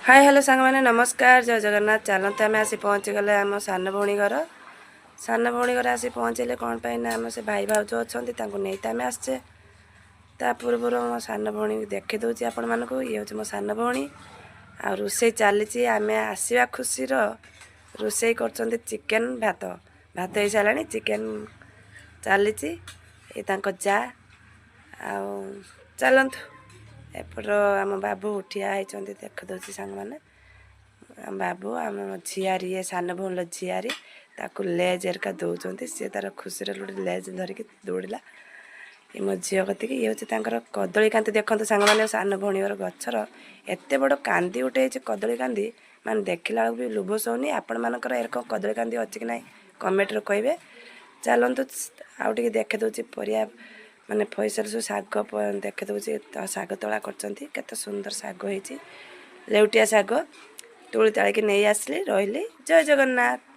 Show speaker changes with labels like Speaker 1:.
Speaker 1: Hi hello सांग मैंने नमस्कार जय जगन्नाथ। चलते आम आसी पहुँची गले आम सान भौणी घर। सान भौणी घर आसी पहुँचले कौन पाई ना आम से भाई भाउज अच्छा नहीं तो आम आसचे। ता पूर्व मो सान भौणी देखी दूची आपण मानक ये हूँ मो सान भौणी आ रोषे चली आम आसवा खुशी रोषे कर चिकेन भात भात हो सारा चिकेन चली जा आ चलतु एपट आम बाबू ठिया होती देख दूसरी सांग मैंने आम बाबू आम झीआरी ये सान भौणी झीआरी ताकू लेज एरिका दौरान सी तार खुशी गोटे लेज धरिकी दौड़ा ये मो झी कति ये हूँ कदली कांदी देखते सांग मैंने सान भौणी गचर एत बड़ कांदी गोटे कदली कांदी मान देखला भी लुभ सौनी आपण मानकर एरक कदली कांदी अच्छी कि ना कमेंट कहे। चलतु आउ टे देखे दूसरी परिया माने फैसल सब शाग देखे दूसरी शाग तोड़ा कर सुंदर शाग हो लेउटिया शाग तुली ताड़ी नहीं आसली रही। जय जगन्नाथ।